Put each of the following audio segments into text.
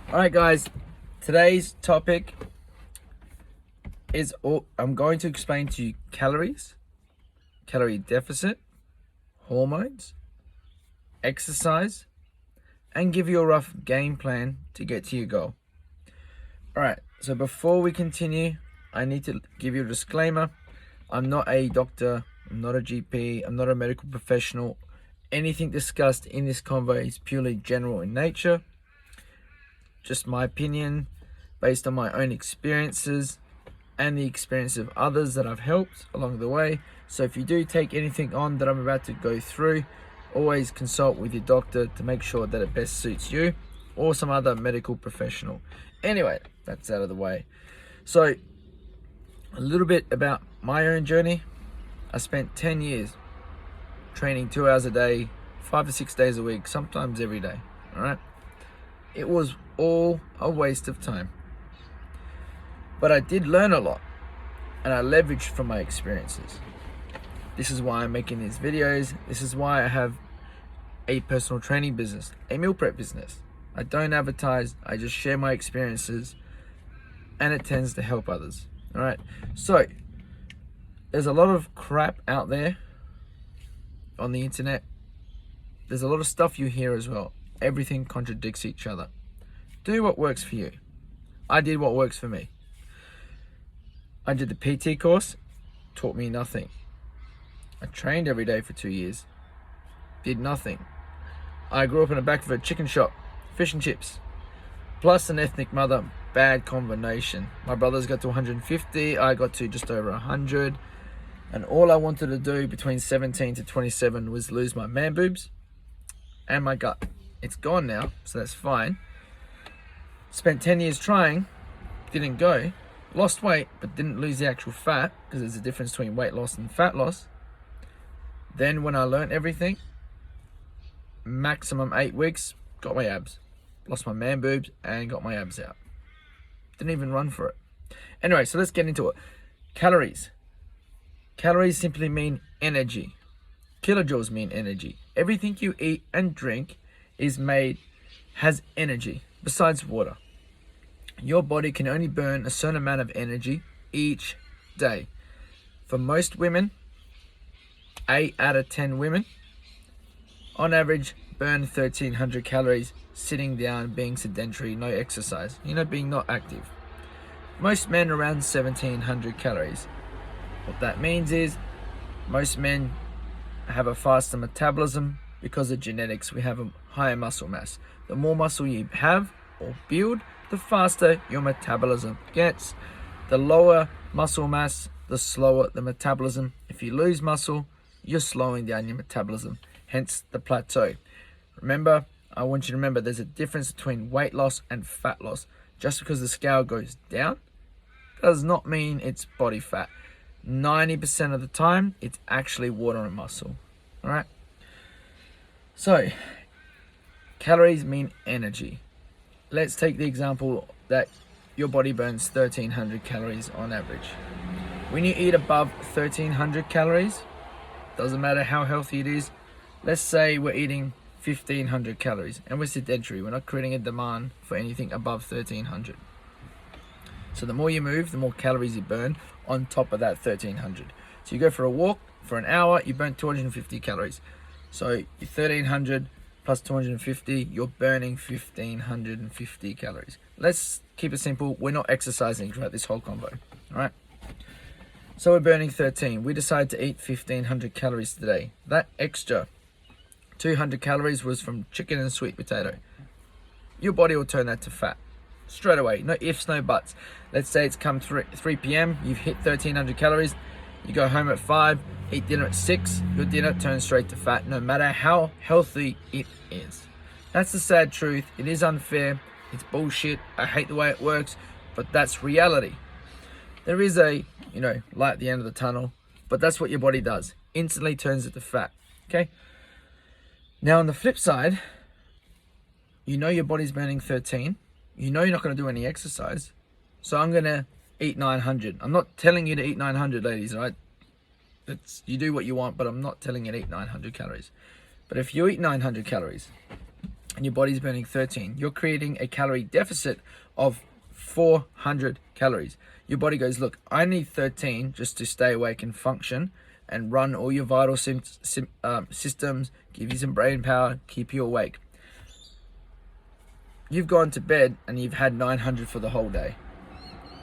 Alright guys, today's topic is I'm going to explain to you calories, calorie deficit, hormones, exercise, and give you a rough game plan to get to your goal. Alright, so before we continue, I need to give you a disclaimer. I'm not a doctor, I'm not a GP, I'm not a medical professional. Anything discussed in this convo is purely general in nature. Just my opinion based on my own experiences and the experience of others that I've helped along the way. So if you do take anything on that I'm about to go through, always consult with your doctor to make sure that it best suits you or some other medical professional. Anyway, that's out of the way. So a little bit about my own journey. I spent 10 years training 2 hours a day, 5 to 6 days a week, sometimes every day. All right. It was all a waste of time. But I did learn a lot and I leveraged from my experiences. This is why I'm making these videos. This is why I have a personal training business, a meal prep business. I don't advertise, I just share my experiences and it tends to help others. All right. So there's a lot of crap out there on the internet. There's a lot of stuff you hear as well. Everything contradicts each other. Do what works for you. I did what works for me. I did the PT course, taught me nothing. I trained every day for 2 years, did nothing. I grew up in the back of a chicken shop, fish and chips, plus an ethnic mother, bad combination. My brothers got to 150, I got to just over 100. And all I wanted to do between 17 to 27 was lose my man boobs and my gut. It's gone now, so that's fine. Spent 10 years trying, didn't go. Lost weight, but didn't lose the actual fat, because there's a difference between weight loss and fat loss. Then when I learned everything, maximum 8 weeks, got my abs. Lost my man boobs and got my abs out. Didn't even run for it. Anyway, so let's get into it. Calories. Calories simply mean energy. Kilojoules mean energy. Everything you eat and drink has energy besides water. Your body can only burn a certain amount of energy each day. For most women, 8 out of 10 women, on average, burn 1,300 calories sitting down, being sedentary, no exercise, being not active. Most men around 1,700 calories. What that means is most men have a faster metabolism because of genetics. We have a higher muscle mass. The more muscle you have or build, the faster your metabolism gets. The lower muscle mass, the slower the metabolism. If you lose muscle, you're slowing down your metabolism, hence the plateau. Remember, I want you to remember there's a difference between weight loss and fat loss. Just because the scale goes down does not mean it's body fat. 90% of the time, it's actually water and muscle. All right. So, calories mean energy. Let's take the example that your body burns 1,300 calories on average. When you eat above 1,300 calories, doesn't matter how healthy it is, let's say we're eating 1,500 calories and we're sedentary, we're not creating a demand for anything above 1,300. So the more you move, the more calories you burn on top of that 1,300. So you go for a walk for an hour, you burn 250 calories. So your 1,300 plus 250, you're burning 1,550 calories. Let's keep it simple. We're not exercising throughout this whole combo. All right. So we're burning 13. We decide to eat 1,500 calories today. That extra 200 calories was from chicken and sweet potato. Your body will turn that to fat straight away. No ifs, no buts. Let's say it's come 3 p.m. You've hit 1,300 calories. You go home at 5, eat dinner at 6. Your dinner turns straight to fat, no matter how healthy it is. That's the sad truth. It is unfair. It's bullshit. I hate the way it works, but that's reality. There is a, light at the end of the tunnel, but that's what your body does. Instantly turns it to fat. Okay? Now on the flip side, your body's burning 13. You're not going to do any exercise. So I'm going to eat 900. I'm not telling you to eat 900, ladies, right? You do what you want, but I'm not telling you to eat 900 calories. But if you eat 900 calories and your body's burning 13. You're creating a calorie deficit of 400 calories. Your body goes, look, I need 13 just to stay awake and function and run all your vital systems, give you some brain power, keep you awake. You've gone to bed and you've had 900 for the whole day.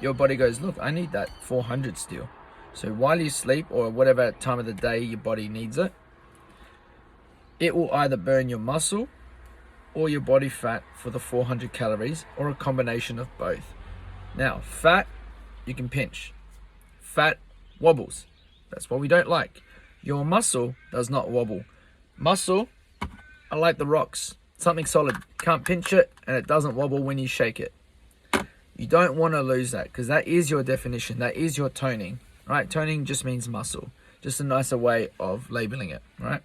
Your body goes, look, I need that 400 still. So while you sleep or whatever time of the day your body needs it, it will either burn your muscle or your body fat for the 400 calories, or a combination of both. Now, fat, you can pinch. Fat wobbles. That's what we don't like. Your muscle does not wobble. Muscle are like the rocks. Something solid. Can't pinch it and it doesn't wobble when you shake it. You don't want to lose that, because that is your definition. That is your toning, right? Toning just means muscle. Just a nicer way of labeling it, right?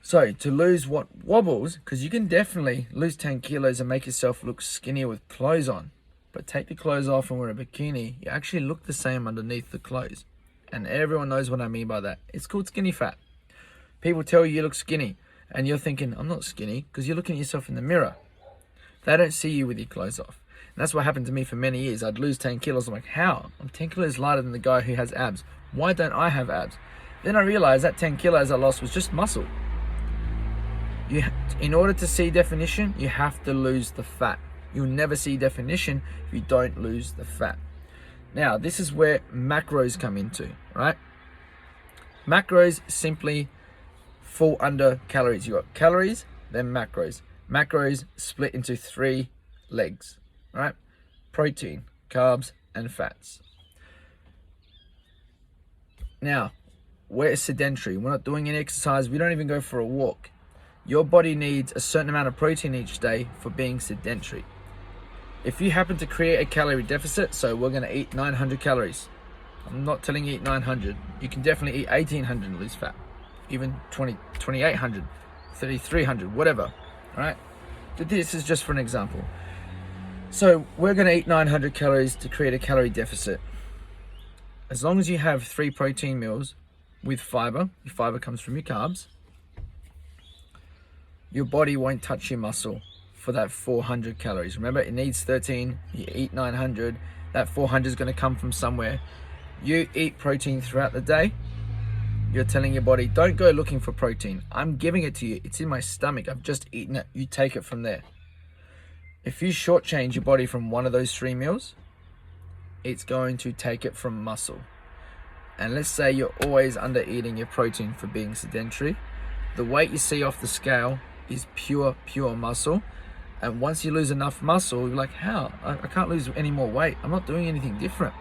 So to lose what wobbles, because you can definitely lose 10 kilos and make yourself look skinnier with clothes on, but take the clothes off and wear a bikini, you actually look the same underneath the clothes. And everyone knows what I mean by that. It's called skinny fat. People tell you look skinny and you're thinking, I'm not skinny, because you're looking at yourself in the mirror. They don't see you with your clothes off. And that's what happened to me for many years. I'd lose 10 kilos. I'm like, how? I'm 10 kilos lighter than the guy who has abs. Why don't I have abs? Then I realized that 10 kilos I lost was just muscle. In order to see definition, you have to lose the fat. You'll never see definition if you don't lose the fat. Now, this is where macros come into, right? Macros simply fall under calories. You got calories, then macros. Macros split into 3 legs, right? Protein, carbs, and fats. Now, we're sedentary. We're not doing any exercise. We don't even go for a walk. Your body needs a certain amount of protein each day for being sedentary. If you happen to create a calorie deficit, so we're going to eat 900 calories. I'm not telling you eat 900. You can definitely eat 1800 and lose fat. Even 2800, 3300, whatever. All right? This is just for an example. So we're going to eat 900 calories to create a calorie deficit. As long as you have 3 protein meals with fiber, your fiber comes from your carbs, your body won't touch your muscle for that 400 calories. Remember, it needs 13, you eat 900, that 400 is going to come from somewhere. You eat protein throughout the day, you're telling your body, don't go looking for protein. I'm giving it to you. It's in my stomach. I've just eaten it. You take it from there. If you shortchange your body from one of those 3 meals, it's going to take it from muscle. And let's say you're always under eating your protein for being sedentary. The weight you see off the scale is pure muscle. And once you lose enough muscle, you're like, how? I can't lose any more weight. I'm not doing anything different.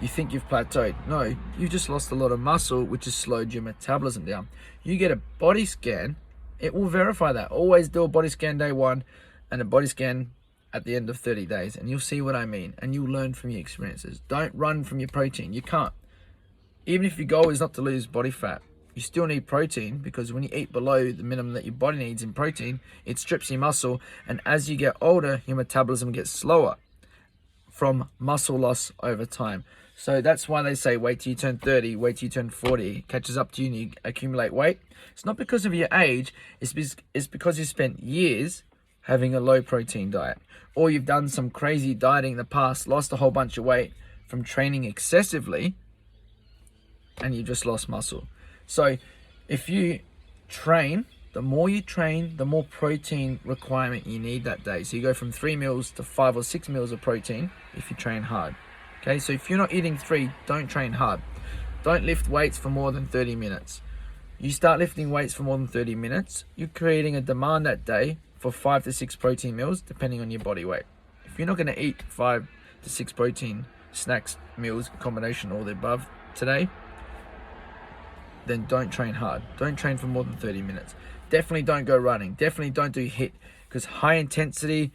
You think you've plateaued. No, you just lost a lot of muscle, which has slowed your metabolism down. You get a body scan, it will verify that. Always do a body scan day 1 and a body scan at the end of 30 days. And you'll see what I mean. And you'll learn from your experiences. Don't run from your protein. You can't. Even if your goal is not to lose body fat, you still need protein, because when you eat below the minimum that your body needs in protein, it strips your muscle. And as you get older, your metabolism gets slower from muscle loss over time. So that's why they say wait till you turn 30, wait till you turn 40, it catches up to you and you accumulate weight. It's not because of your age, it's because you spent years having a low protein diet, or you've done some crazy dieting in the past, lost a whole bunch of weight from training excessively, and you just lost muscle. So if you train, the more you train, the more protein requirement you need that day. So you go from 3 meals to 5 or 6 meals of protein if you train hard. Okay, so if you're not eating 3, don't train hard. Don't lift weights for more than 30 minutes. You start lifting weights for more than 30 minutes, you're creating a demand that day for 5 to 6 protein meals, depending on your body weight. If you're not going to eat 5 to 6 protein snacks, meals, combination, all the above today, then don't train hard. Don't train for more than 30 minutes. Definitely don't go running. Definitely don't do HIIT, because high intensity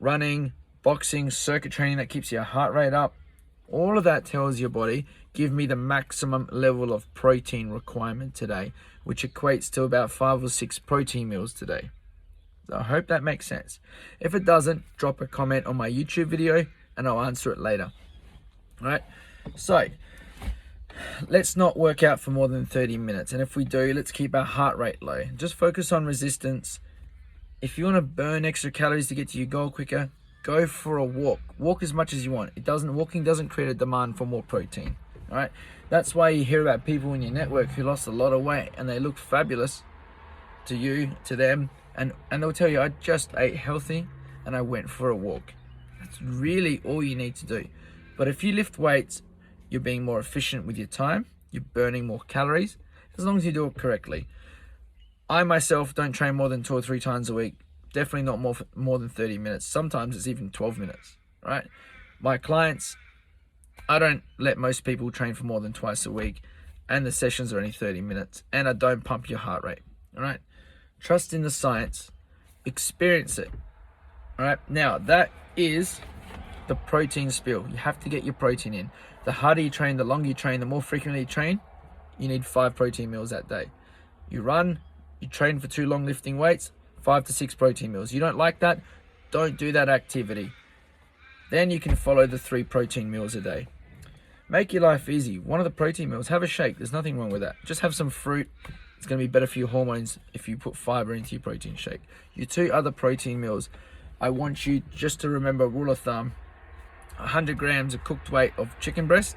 running, boxing, circuit training that keeps your heart rate up, all of that tells your body, give me the maximum level of protein requirement today, which equates to about 5 or 6 protein meals today. So I hope that makes sense. If it doesn't, drop a comment on my YouTube video and I'll answer it later. All right, so let's not work out for more than 30 minutes. And if we do, let's keep our heart rate low. Just focus on resistance If you want to burn extra calories to get to your goal quicker, go for a walk. Walk as much as you want. Walking doesn't create a demand for more protein. All right. That's why you hear about people in your network who lost a lot of weight and they look fabulous to you, to them, and they'll tell you, I just ate healthy and I went for a walk. That's really all you need to do. But if you lift weights, you're being more efficient with your time, you're burning more calories, as long as you do it correctly. I myself don't train more than 2 or 3 times a week. Definitely not more than 30 minutes. Sometimes it's even 12 minutes, right? My clients, I don't let most people train for more than twice a week, and the sessions are only 30 minutes, and I don't pump your heart rate, all right? Trust in the science, experience it, all right? Now, that is the protein spill. You have to get your protein in. The harder you train, the longer you train, the more frequently you train, you need 5 protein meals that day. You run, you train for too long lifting weights, 5 to 6 protein meals. You don't like that, don't do that activity. Then you can follow the 3 protein meals a day. Make your life easy. One of the protein meals, have a shake. There's nothing wrong with that. Just have some fruit. It's going to be better for your hormones if you put fiber into your protein shake. Your 2 other protein meals, I want you just to remember, rule of thumb, 100 grams of cooked weight of chicken breast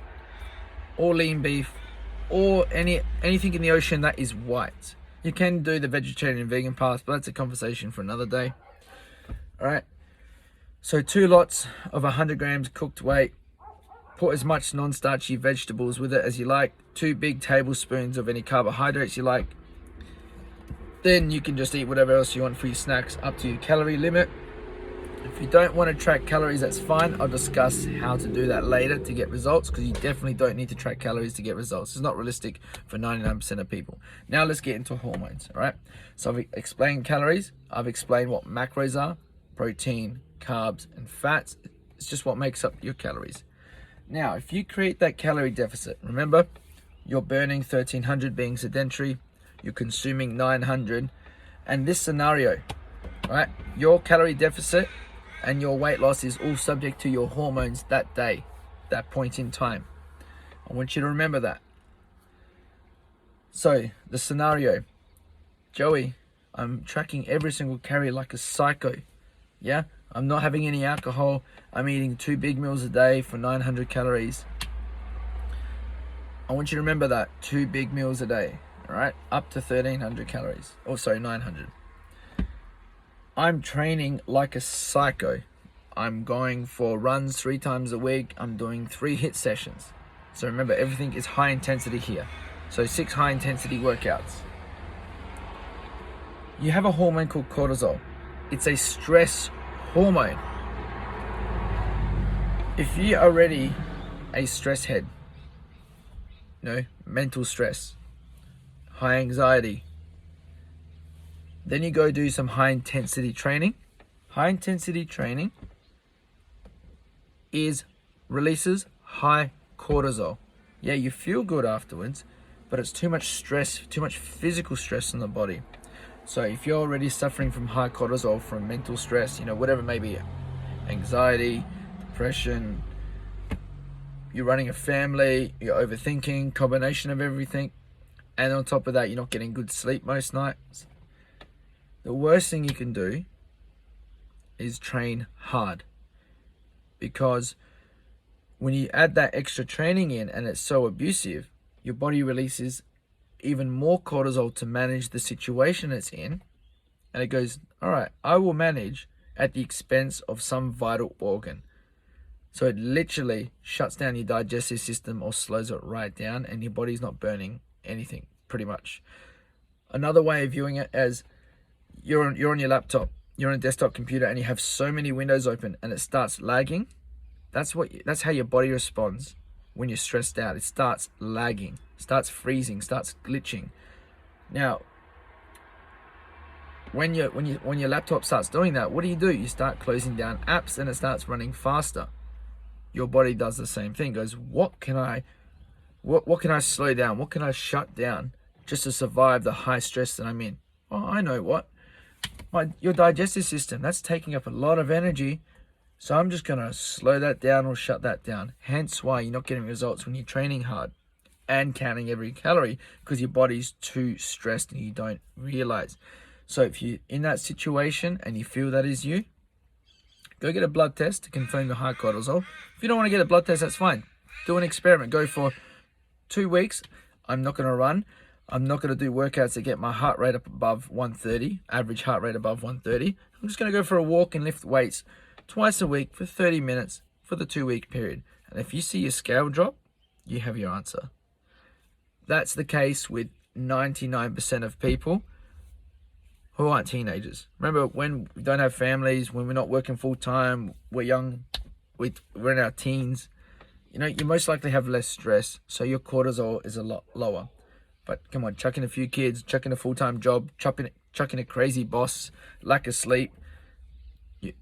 or lean beef or anything in the ocean that is white. You can do the vegetarian and vegan path, but that's a conversation for another day. All right. So 2 lots of 100 grams cooked weight. Put as much non-starchy vegetables with it as you like. 2 big tablespoons of any carbohydrates you like. Then you can just eat whatever else you want for your snacks up to your calorie limit. If you don't want to track calories, that's fine. I'll discuss how to do that later to get results, because you definitely don't need to track calories to get results. It's not realistic for 99% of people. Now let's get into hormones, all right? So I've explained calories. I've explained what macros are, protein, carbs, and fats. It's just what makes up your calories. Now, if you create that calorie deficit, remember, you're burning 1,300 being sedentary, you're consuming 900, and this scenario, right, your calorie deficit and your weight loss is all subject to your hormones that day, that point in time. I want you to remember that. So, the scenario, Joey, I'm tracking every single calorie like a psycho, yeah? I'm not having any alcohol. I'm eating 2 big meals a day for 900 calories. I want you to remember that, 2 big meals a day, all right? Up to 1,300 calories. Oh, sorry, 900. I'm training like a psycho. I'm going for runs 3 times a week. I'm doing 3 HIIT sessions. So remember, everything is high intensity here. So 6 high intensity workouts. You have a hormone called cortisol. It's a stress hormone. If you're already a stress head, mental stress, high anxiety, then you go do some high intensity training. High intensity training releases high cortisol. Yeah, you feel good afterwards, but it's too much stress, too much physical stress in the body. So if you're already suffering from high cortisol, from mental stress, whatever it may be, anxiety, depression, you're running a family, you're overthinking, combination of everything, and on top of that, you're not getting good sleep most nights, the worst thing you can do is train hard. Because when you add that extra training in and it's so abusive, your body releases even more cortisol to manage the situation it's in, and it goes, all right, I will manage at the expense of some vital organ. So it literally shuts down your digestive system or slows it right down, and your body's not burning anything, pretty much. Another way of viewing it as you're on your laptop, you're on a desktop computer, and you have so many windows open and it starts lagging. That's how your body responds when you're stressed out. It starts lagging, starts freezing, starts glitching. Now, when your laptop starts doing that, what do? You start closing down apps and it starts running faster. Your body does the same thing. It goes, what can I slow down? What can I shut down just to survive the high stress that I'm in? Oh, I know what. Your digestive system, that's taking up a lot of energy. So I'm just going to slow that down or shut that down. Hence why you're not getting results when you're training hard and counting every calorie, because your body's too stressed and you don't realize. So if you're in that situation and you feel that is you, go get a blood test to confirm your high cortisol. If you don't want to get a blood test, that's fine. Do an experiment. Go for 2 weeks. I'm not going to run. I'm not going to do workouts that get my heart rate up above 130, average heart rate above 130. I'm just going to go for a walk and lift weights twice a week for 30 minutes for the 2-week period. And if you see your scale drop, you have your answer. That's the case with 99% of people who aren't teenagers. Remember, when we don't have families, when we're not working full time, we're young, we're in our teens, you most likely have less stress, so your cortisol is a lot lower. But come on, chucking a few kids, chucking a full-time job, chucking a crazy boss, lack of sleep,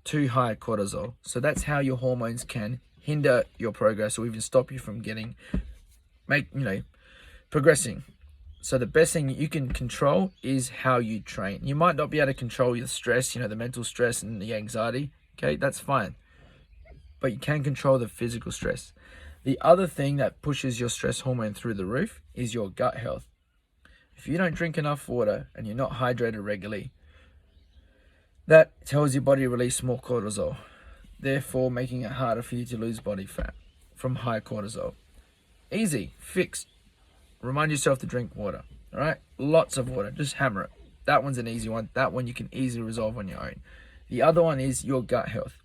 too high cortisol. So that's how your hormones can hinder your progress or even stop you from progressing. So the best thing you can control is how you train. You might not be able to control your stress, the mental stress and the anxiety. Okay, that's fine. But you can control the physical stress. The other thing that pushes your stress hormone through the roof is your gut health. If you don't drink enough water and you're not hydrated regularly, that tells your body to release more cortisol, therefore making it harder for you to lose body fat from high cortisol. Easy, fixed. Remind yourself to drink water, all right? Lots of water, just hammer it. That one's an easy one. That one you can easily resolve on your own. The other one is your gut health.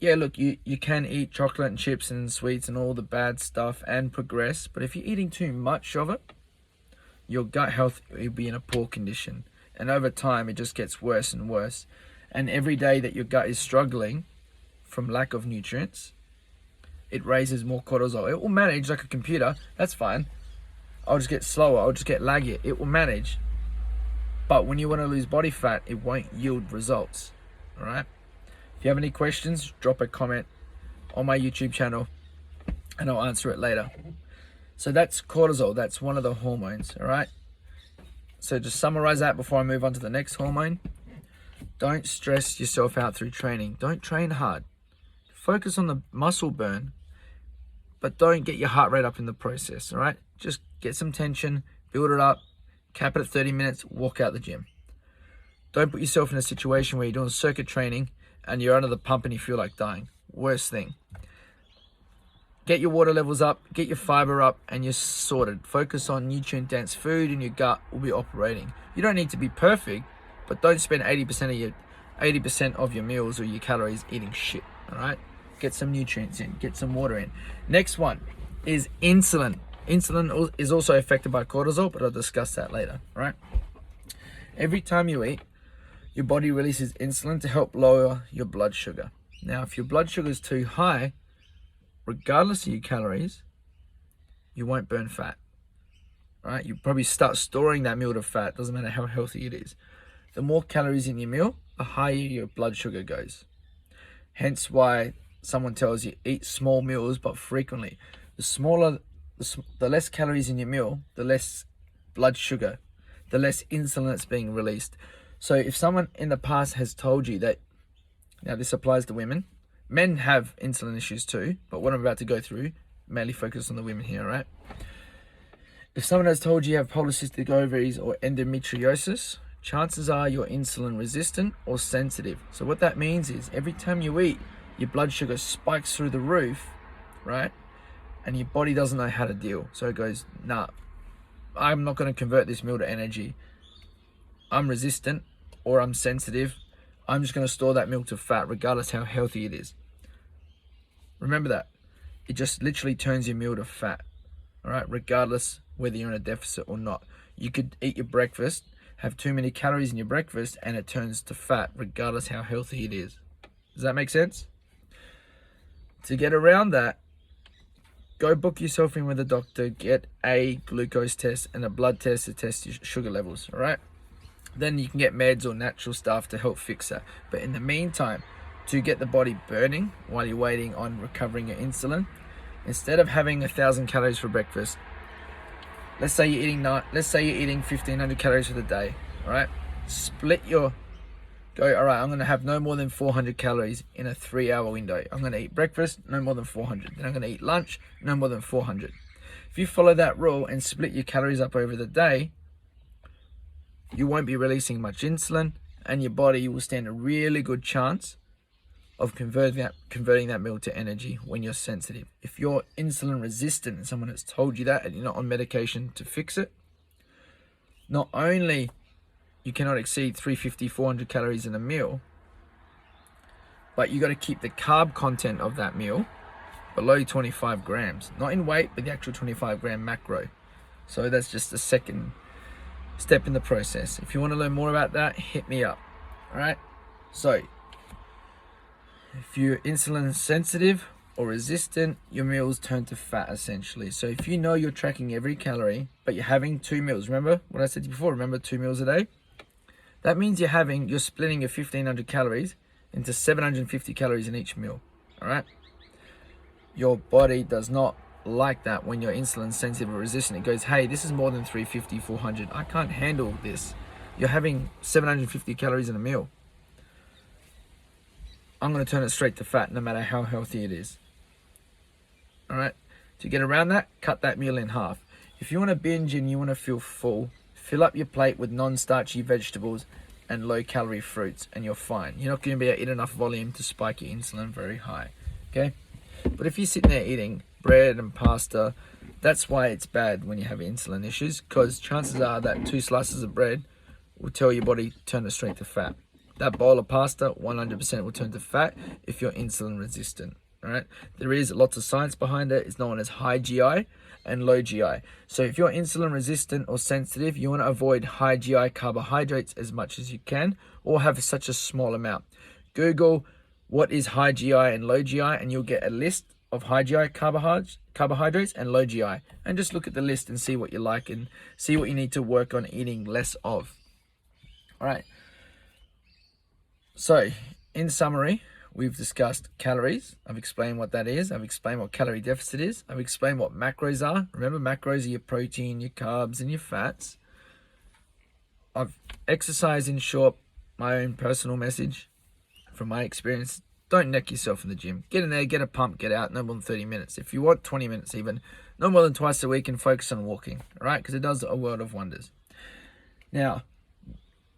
Yeah, look, you can eat chocolate and chips and sweets and all the bad stuff and progress, but if you're eating too much of it, your gut health will be in a poor condition. And over time, it just gets worse and worse. And every day that your gut is struggling from lack of nutrients, it raises more cortisol. It will manage like a computer. That's fine. I'll just get slower. I'll just get laggier. It will manage. But when you want to lose body fat, it won't yield results. All right? If you have any questions, drop a comment on my YouTube channel and I'll answer it later. So that's cortisol. That's one of the hormones. All right? So just summarize that before I move on to the next hormone. Don't stress yourself out through training. Don't train hard. Focus on the muscle burn, but don't get your heart rate up in the process, all right? Just get some tension, build it up, cap it at 30 minutes, walk out the gym. Don't put yourself in a situation where you're doing circuit training and you're under the pump and you feel like dying. Worst thing. Get your water levels up, get your fiber up, and you're sorted. Focus on nutrient-dense food and your gut will be operating. You don't need to be perfect, but don't spend 80% of your meals or your calories eating shit, all right? Get some nutrients in, get some water in. Next one is insulin. Insulin is also affected by cortisol, but I'll discuss that later, all right? Every time you eat, your body releases insulin to help lower your blood sugar. Now, if your blood sugar is too high, regardless of your calories, you won't burn fat, right? You probably start storing that meal to fat. Doesn't matter how healthy it is. The more calories in your meal, the higher your blood sugar goes. Hence why someone tells you eat small meals but frequently. The less calories in your meal, the less blood sugar, the less insulin that's being released. So if someone in the past has told you that, now this applies to women, men have insulin issues too, but what I'm about to go through mainly focus on the women here, right? If someone has told you have polycystic ovaries or endometriosis, chances are you're insulin resistant or sensitive. So what that means is every time you eat, your blood sugar spikes through the roof, right? And your body doesn't know how to deal. So it goes, nah, I'm not going to convert this meal to energy. I'm resistant or I'm sensitive. I'm just going to store that meal to fat regardless how healthy it is. Remember that. It just literally turns your meal to fat, all right? Regardless whether you're in a deficit or not. You could eat your breakfast, have too many calories in your breakfast, and it turns to fat regardless how healthy it is. Does that make sense? To get around that, go book yourself in with a doctor, get a glucose test and a blood test to test your sugar levels, all right? Then you can get meds or natural stuff to help fix that. But in the meantime, to get the body burning while you're waiting on recovering your insulin, instead of having 1,000 calories for breakfast, let's say you're eating 1,500 calories for the day, all right? All right, I'm going to have no more than 400 calories in a 3-hour window. I'm going to eat breakfast, no more than 400. Then I'm going to eat lunch, no more than 400. If you follow that rule and split your calories up over the day, you won't be releasing much insulin, and your body will stand a really good chance of converting that meal to energy when you're sensitive. If you're insulin resistant and someone has told you that and you're not on medication to fix it, not only you cannot exceed 350, 400 calories in a meal, but you got to keep the carb content of that meal below 25 grams, not in weight, but the actual 25 gram macro. So that's just the second step in the process. If you want to learn more about that, hit me up. All right. So if you're insulin sensitive or resistant, your meals turn to fat essentially. So if you know you're tracking every calorie, but you're having 2 meals, remember what I said to you before, remember 2 meals a day? That means you're splitting your 1500 calories into 750 calories in each meal. All right. Your body does not like that when you're insulin sensitive or resistant. It goes, hey, this is more than 350, 400. I can't handle this. You're having 750 calories in a meal. I'm going to turn it straight to fat no matter how healthy it is. All right. To get around that, cut that meal in half. If you want to binge and you want to feel full, fill up your plate with non-starchy vegetables and low-calorie fruits, and you're fine. You're not going to be able to eat enough volume to spike your insulin very high. Okay. But if you're sitting there eating bread and pasta, that's why it's bad when you have insulin issues, because chances are that 2 slices of bread will tell your body to turn it straight to fat. That bowl of pasta 100% will turn to fat if you're insulin resistant. All right. There is lots of science behind it. It's known as high GI and low GI. So if you're insulin resistant or sensitive, you want to avoid high GI carbohydrates as much as you can, or have such a small amount. Google what is high GI and low GI, and you'll get a list of high GI carbohydrates and low GI. And just look at the list and see what you like and see what you need to work on eating less of. All right. So, in summary, we've discussed calories. I've explained what that is. I've explained what calorie deficit is. I've explained what macros are. Remember, macros are your protein, your carbs, and your fats. I've exercised in short, my own personal message from my experience. Don't neck yourself in the gym. Get in there, get a pump, get out, no more than 30 minutes. If you want 20 minutes even, no more than twice a week, and focus on walking, all right? Because it does a world of wonders. Now,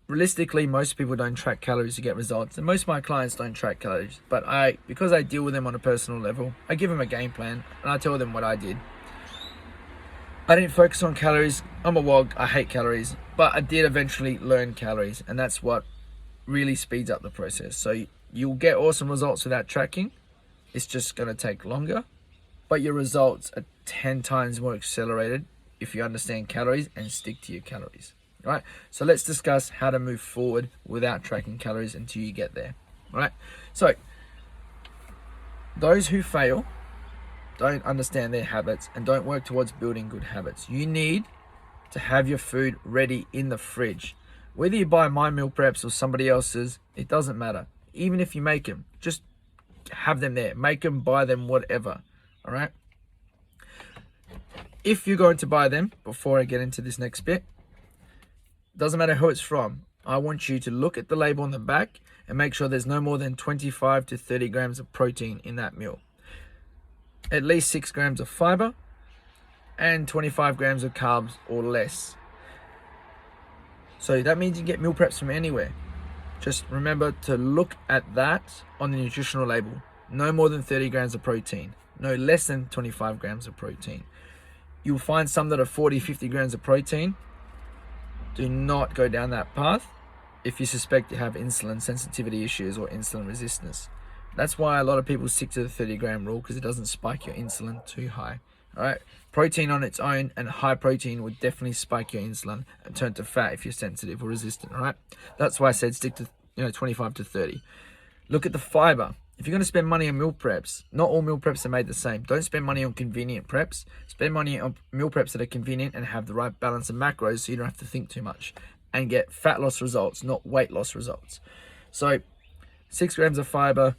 realistically, most people don't track calories to get results, and most of my clients don't track calories. But because I deal with them on a personal level, I give them a game plan, and I tell them what I did. I didn't focus on calories. I'm a wog. I hate calories. But I did eventually learn calories, and that's what really speeds up the process. So you'll get awesome results without tracking. It's just going to take longer, but your results are 10 times more accelerated if you understand calories and stick to your calories. All right. So let's discuss how to move forward without tracking calories until you get there. All right. So those who fail don't understand their habits and don't work towards building good habits. You need to have your food ready in the fridge. Whether you buy my meal preps or somebody else's, it doesn't matter. Even if you make them, just have them there. Make them, buy them, whatever. All right. If you're going to buy them, before I get into this next bit, doesn't matter who it's from. I want you to look at the label on the back and make sure there's no more than 25 to 30 grams of protein in that meal. At least 6 grams of fiber and 25 grams of carbs or less. So that means you can get meal preps from anywhere. Just remember to look at that on the nutritional label. No more than 30 grams of protein. No less than 25 grams of protein. You'll find some that are 40, 50 grams of protein. Do not go down that path if you suspect you have insulin sensitivity issues or insulin resistance. That's why a lot of people stick to the 30 gram rule, because it doesn't spike your insulin too high. All right. Protein on its own and high protein would definitely spike your insulin and turn to fat if you're sensitive or resistant. All right. That's why I said stick to 25 to 30. Look at the fiber. If you're going to spend money on meal preps, not all meal preps are made the same. Don't spend money on convenient preps. Spend money on meal preps that are convenient and have the right balance of macros, so you don't have to think too much and get fat loss results, not weight loss results. So 6 grams of fiber,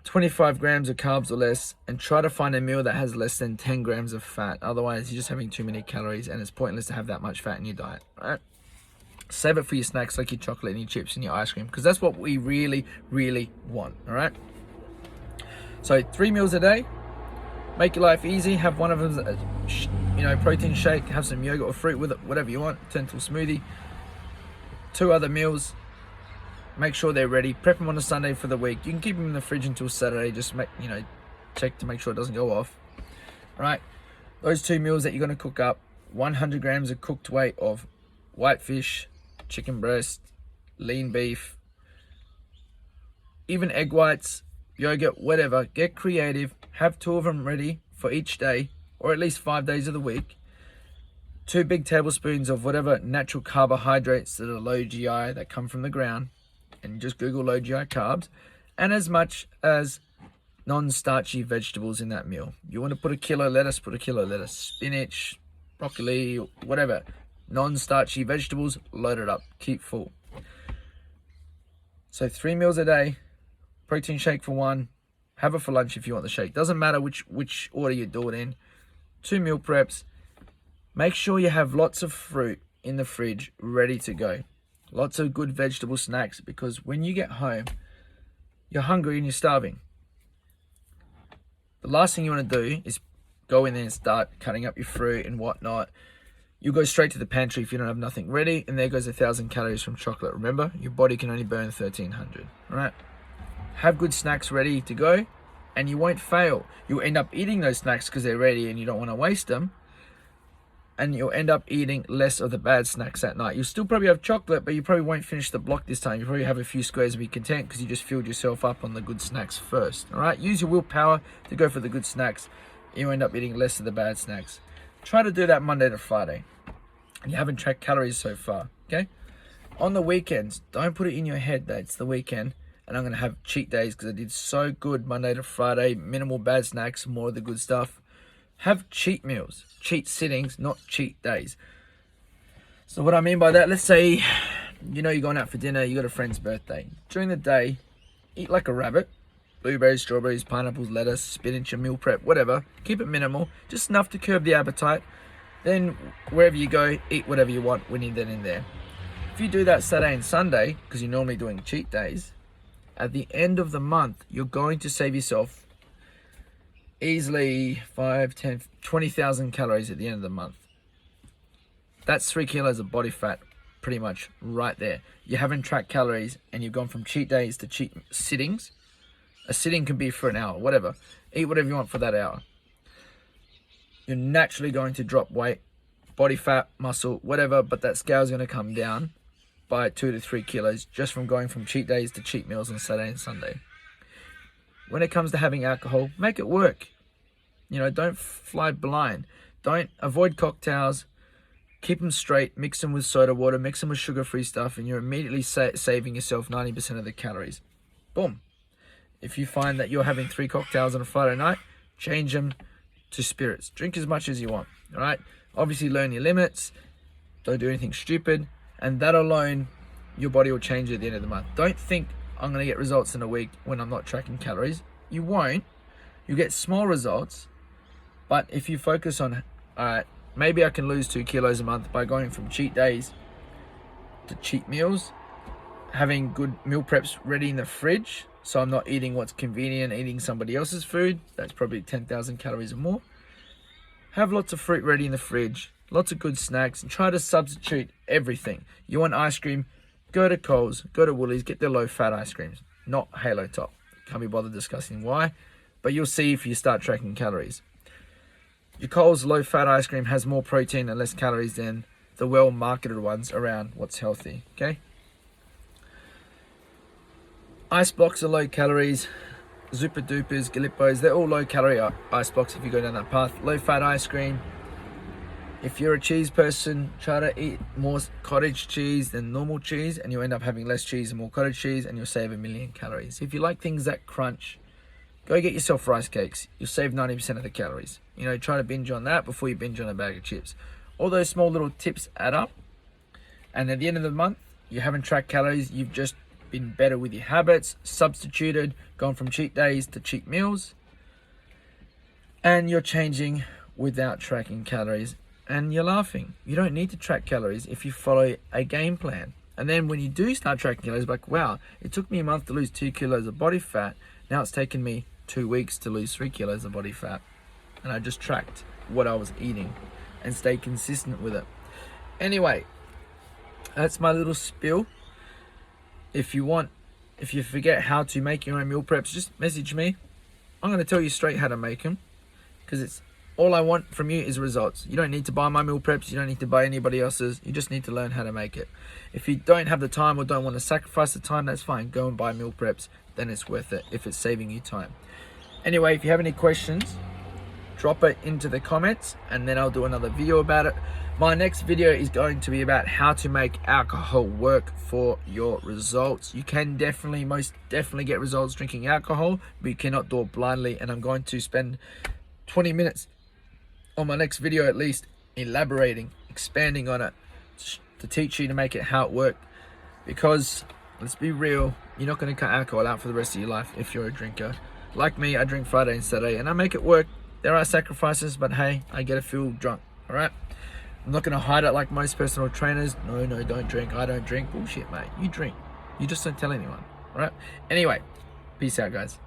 25 grams of carbs or less, and try to find a meal that has less than 10 grams of fat. Otherwise, you're just having too many calories and it's pointless to have that much fat in your diet, right? Save it for your snacks like your chocolate and your chips and your ice cream, because that's what we really, really want, all right? So 3 meals a day. Make your life easy. Have one of them protein shake, have some yogurt or fruit with it, whatever you want, turn to a smoothie. 2 other meals, make sure they're ready, prep them on a Sunday for the week. You can keep them in the fridge until Saturday, just check to make sure it doesn't go off. Right, those 2 meals that you're going to cook up, 100 grams of cooked weight of white fish, chicken breast, lean beef, even egg whites, yogurt, whatever. Get creative, have 2 of them ready for each day, or at least 5 days of the week. 2 big tablespoons of whatever natural carbohydrates that are low GI that come from the ground, and just Google low GI carbs, and as much as non-starchy vegetables in that meal. You want to put a kilo lettuce, put a kilo lettuce. Spinach, broccoli, whatever. Non-starchy vegetables, load it up, keep full. So 3 meals a day, protein shake for 1, have it for lunch if you want the shake. Doesn't matter which order you do it in. 2 meal preps. Make sure you have lots of fruit in the fridge ready to go. Lots of good vegetable snacks, because when you get home, you're hungry and you're starving. The last thing you want to do is go in there and start cutting up your fruit and whatnot. You'll go straight to the pantry if you don't have nothing ready, and there goes 1,000 calories from chocolate. Remember, your body can only burn 1,300. All right? Have good snacks ready to go, and you won't fail. You'll end up eating those snacks because they're ready and you don't want to waste them, and you'll end up eating less of the bad snacks at night. You'll still probably have chocolate, but you probably won't finish the block this time. You probably have a few squares and be content because you just filled yourself up on the good snacks first. All right? Use your willpower to go for the good snacks. You end up eating less of the bad snacks. Try to do that Monday to Friday. And you haven't tracked calories so far, okay? On the weekends, don't put it in your head that it's the weekend and I'm going to have cheat days because I did so good Monday to Friday, minimal bad snacks, more of the good stuff. Have cheat meals, cheat sittings, not cheat days. So what I mean by that, let's say, you're going out for dinner, you got a friend's birthday. During the day, eat like a rabbit. Blueberries, strawberries, pineapples, lettuce, spinach, a meal prep, whatever. Keep it minimal, just enough to curb the appetite. Then wherever you go, eat whatever you want when you're then in there. If you do that Saturday and Sunday, because you're normally doing cheat days, at the end of the month, you're going to save yourself easily 5, 10, 20,000 calories at the end of the month. That's 3 kilos of body fat, pretty much right there. You haven't tracked calories and you've gone from cheat days to cheat sittings. A sitting can be for an hour, whatever. Eat whatever you want for that hour. You're naturally going to drop weight, body fat, muscle, whatever, but that scale is going to come down by 2 to 3 kilos just from going from cheat days to cheat meals on Saturday and Sunday. When it comes to having alcohol, make it work. Don't fly blind. Don't avoid cocktails. Keep them straight. Mix them with soda water. Mix them with sugar-free stuff, and you're immediately saving yourself 90% of the calories. Boom. If you find that you're having 3 cocktails on a Friday night, change them to spirits. Drink as much as you want. All right. Obviously, learn your limits. Don't do anything stupid, and that alone, your body will change at the end of the month. Don't think I'm going to get results in a week when I'm not tracking calories. You won't. You get small results, but if you focus on, all right, maybe I can lose 2 kilos a month by going from cheat days to cheat meals, having good meal preps ready in the fridge, so I'm not eating what's convenient, eating somebody else's food. That's probably 10,000 calories or more. Have lots of fruit ready in the fridge, lots of good snacks, and try to substitute everything. You want ice cream? Go to Coles, go to Woolies, get their low-fat ice creams, not Halo Top. Can't be bothered discussing why, but you'll see if you start tracking calories. Your Coles low-fat ice cream has more protein and less calories than the well-marketed ones around what's healthy, okay? Ice blocks are low calories. Zupa Dupas, Galippos, they're all low-calorie ice blocks if you go down that path. Low-fat ice cream. If you're a cheese person, try to eat more cottage cheese than normal cheese, and you'll end up having less cheese and more cottage cheese, and you'll save 1,000,000 calories. If you like things that crunch, go get yourself rice cakes. You'll save 90% of the calories. Try to binge on that before you binge on a bag of chips. All those small little tips add up, and at the end of the month, you haven't tracked calories. You've just been better with your habits, substituted, gone from cheat days to cheat meals, and you're changing without tracking calories. And you're laughing. You don't need to track calories if you follow a game plan. And then when you do start tracking calories, like, wow, it took me a month to lose 2 kilos of body fat. Now it's taken me 2 weeks to lose 3 kilos of body fat. And I just tracked what I was eating. and stay consistent with it. Anyway, that's my little spiel. If you forget how to make your own meal preps, just message me. I'm going to tell you straight how to make them, because it's all I want from you is results. You don't need to buy my meal preps. You don't need to buy anybody else's. You just need to learn how to make it. If you don't have the time or don't want to sacrifice the time, that's fine. Go and buy meal preps. Then it's worth it if it's saving you time. Anyway, if you have any questions, drop it into the comments and then I'll do another video about it. My next video is going to be about how to make alcohol work for your results. You can most definitely get results drinking alcohol, but you cannot do it blindly. And I'm going to spend 20 minutes on my next video at least elaborating, expanding on it to teach you to make it how it works. Because let's be real, you're not going to cut alcohol out for the rest of your life if you're a drinker. Like me, I drink Friday and Saturday and I make it work. There are sacrifices, but hey, I get to feel drunk, all right? I'm not going to hide it like most personal trainers. No, don't drink. I don't drink. Bullshit, mate. You drink. You just don't tell anyone, all right? Anyway, peace out, guys.